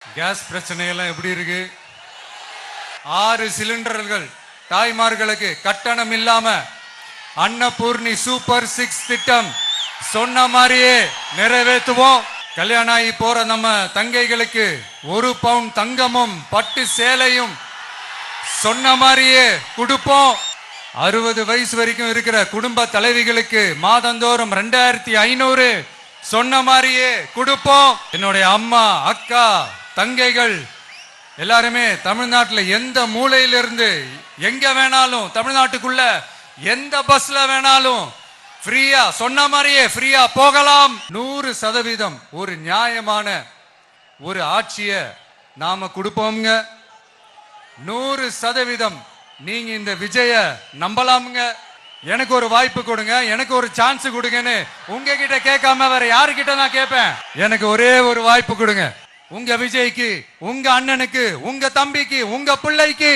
Case பிரச்சனையெல்லாம் எப்படி இருக்கு? 6 சிலிண்டர்கள் தாய்மார்களுக்கு கட்டணம் இல்லாம அன்னபூர்ணி சூப்பர் 6 திட்டம் சொன்ன மாதிரியே நிறைவேற்றுவோம். கல்யாணம் ஆகி போற நம்ம தங்கைகளுக்கு 1 பவுன் தங்கமும் பட்டு சேலையும் சொன்ன மாதிரியே கொடுப்போம். 60 வயசு வரைக்கும் இருக்கிற குடும்ப தலைவிகளுக்கு மாதந்தோறும் 2500 சொன்ன மாதிரியே கொடுப்போம். என்னுடைய அம்மா, அக்கா, தங்கைகள் எல்லாருமே தமிழ்நாட்டில் எந்த மூலையிலிருந்து எங்க வேணாலும், தமிழ்நாட்டுக்குள்ள எந்த பஸ்ல வேணாலும் ஃப்ரீயா சொன்ன மாதிரியே ஃப்ரீயா போகலாம். 100% ஒரு நியாயமான ஒரு ஆட்சிய நாம கொடுப்போம்ங்க. 100% நீங்க இந்த விஜய நம்பலாமுங்க. எனக்கு ஒரு வாய்ப்பு கொடுங்க, எனக்கு ஒரு சான்ஸ் கொடுங்கன்னு உங்ககிட்ட கேட்காம வேற யாருக்கிட்ட நான் கேட்பேன்? எனக்கு ஒரே ஒரு வாய்ப்பு கொடுங்க. உங்க விஜய்க்கு, உங்க அண்ணனுக்கு, உங்க தம்பிக்கு, உங்க பிள்ளைக்கு